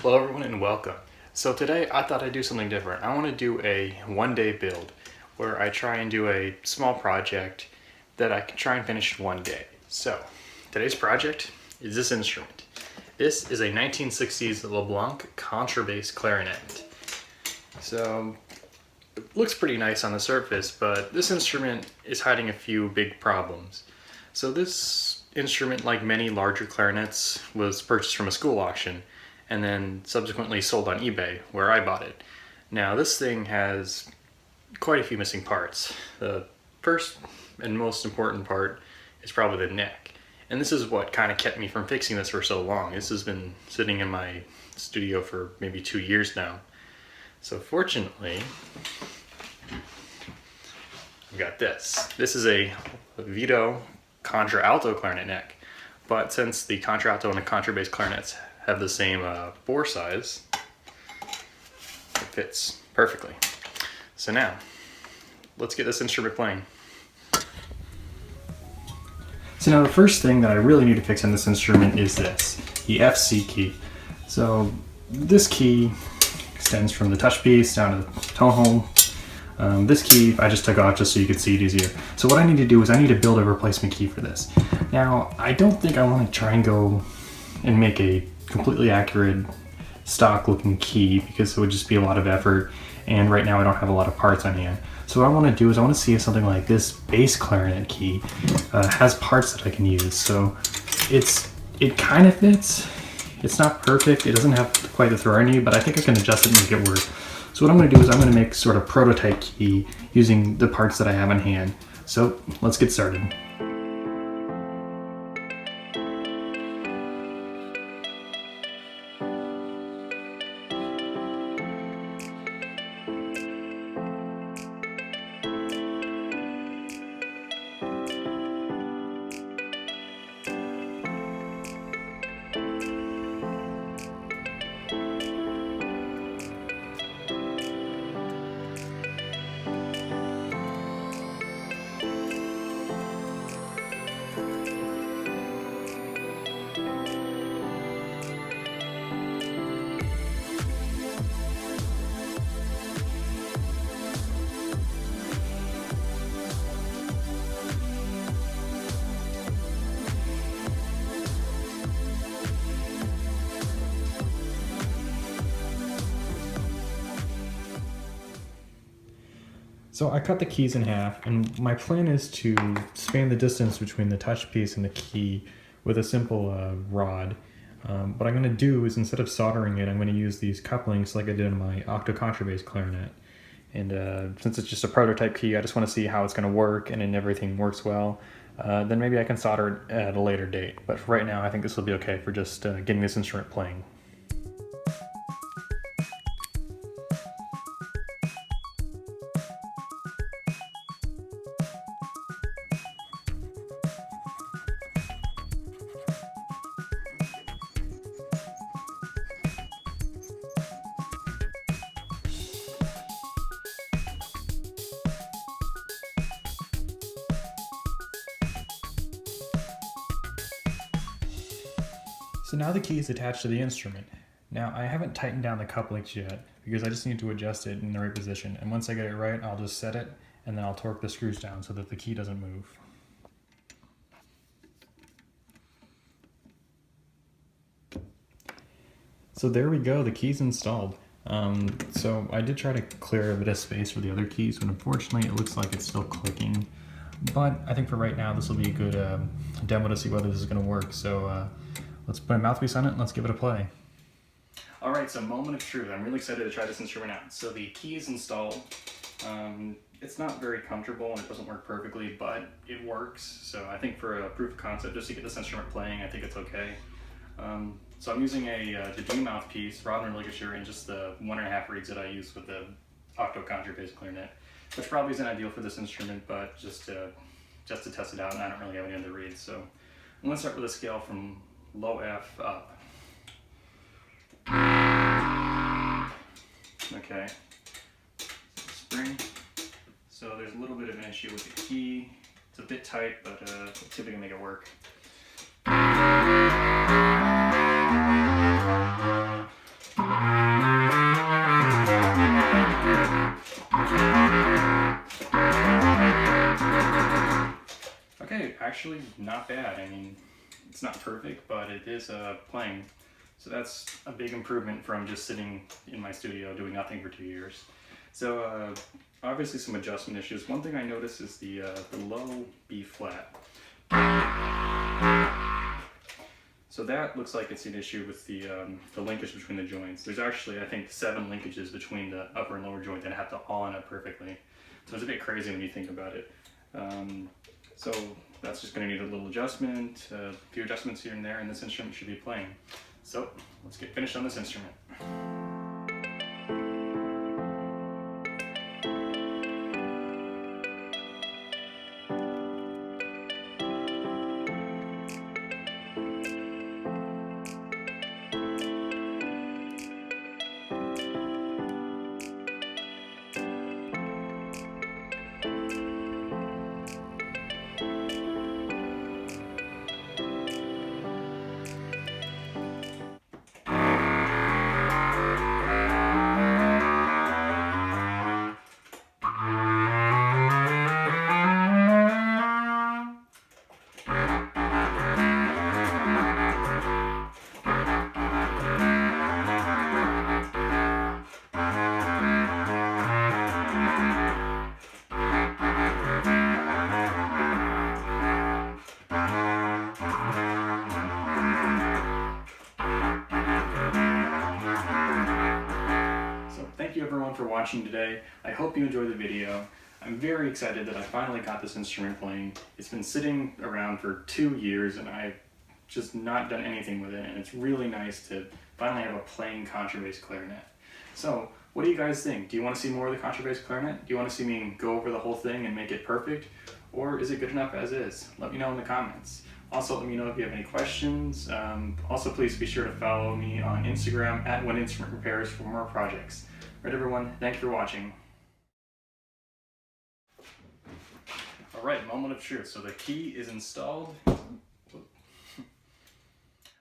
Hello everyone and welcome. So today I thought I'd do something different. I want to do a one-day build where I try and do a small project that I can try and finish in one day. So today's project is this instrument. This is a 1960s Leblanc Contrabass Clarinet. So it looks pretty nice on the surface, but this instrument is hiding a few big problems. So this instrument, like many larger clarinets, was purchased from a school auction and then subsequently sold on eBay, where I bought it. Now this thing has quite a few missing parts. The first and most important part is probably the neck. And this is what kind of kept me from fixing this for so long. This has been sitting in my studio for maybe 2 years now. So fortunately, I've got this. This is a Vito contra alto clarinet neck. But since the contra alto and the contrabass clarinets have the same bore size, it fits perfectly. So now, let's get this instrument playing. So now the first thing that I really need to fix on this instrument is this, the FC key. So this key extends from the touch piece down to the tone hole. This key I just took off just so you could see it easier. So what I need to do is I need to build a replacement key for this. Now, I don't think I want to try and go and make a completely accurate stock looking key because it would just be a lot of effort, and right now I don't have a lot of parts on hand. So what I want to do is I want to see if something like this bass clarinet key has parts that I can use. So it kind of fits. It's not perfect. It doesn't have quite the throw I need, but I think I can adjust it and make it work. So what I'm going to do is I'm going to make sort of prototype key using the parts that I have on hand. So let's get started. So I cut the keys in half, and my plan is to span the distance between the touch piece and the key with a simple rod. What I'm going to do is, instead of soldering it, I'm going to use these couplings like I did on my octo contrabass clarinet. And since it's just a prototype key, I just want to see how it's going to work, and if everything works well, then maybe I can solder it at a later date. But for right now, I think this will be okay for just getting this instrument playing. So now the key is attached to the instrument. Now I haven't tightened down the couplings yet because I just need to adjust it in the right position. And once I get it right, I'll just set it and then I'll torque the screws down so that the key doesn't move. So there we go, the key's installed. So I did try to clear a bit of space for the other keys, but unfortunately it looks like it's still clicking. But I think for right now this will be a good demo to see whether this is going to work. So let's put a mouthpiece on it and let's give it a play. Alright, so moment of truth. I'm really excited to try this instrument out. So the key is installed. It's not very comfortable and it doesn't work perfectly, but it works. So I think for a proof of concept, just to get this instrument playing, I think it's okay. So I'm using the D mouthpiece, rod and ligature, and just the 1.5 reeds that I use with the octo contrabass clarinet, which probably isn't ideal for this instrument, but just to test it out, and I don't really have any other reeds. So I'm going to start with a scale from low F up. Okay. Spring. So there's a little bit of an issue with the key. It's a bit tight, but let's see if we can make it work. actually not bad. I mean, it's not perfect, but it is playing. So that's a big improvement from just sitting in my studio doing nothing for 2 years. So obviously some adjustment issues. One thing I noticed is the low B flat. So that looks like it's an issue with the linkage between the joints. There's actually, I think, 7 linkages between the upper and lower joint that have to all line up perfectly. So it's a bit crazy when you think about it. So that's just going to need a little adjustment, a few adjustments here and there, and this instrument should be playing. So let's get finished on this instrument. Thank you everyone for watching today. I hope you enjoyed the video. I'm very excited that I finally got this instrument playing. It's been sitting around for 2 years and I've just not done anything with it, and it's really nice to finally have a playing contrabass clarinet. So what do you guys think? Do you want to see more of the contrabass clarinet? Do you want to see me go over the whole thing and make it perfect? Or is it good enough as is? Let me know in the comments. Also, let me know if you have any questions. Also, please be sure to follow me on Instagram at WhenInstrumentRepairs for more projects. Alright everyone, thanks for watching. Alright, moment of truth. So the key is installed.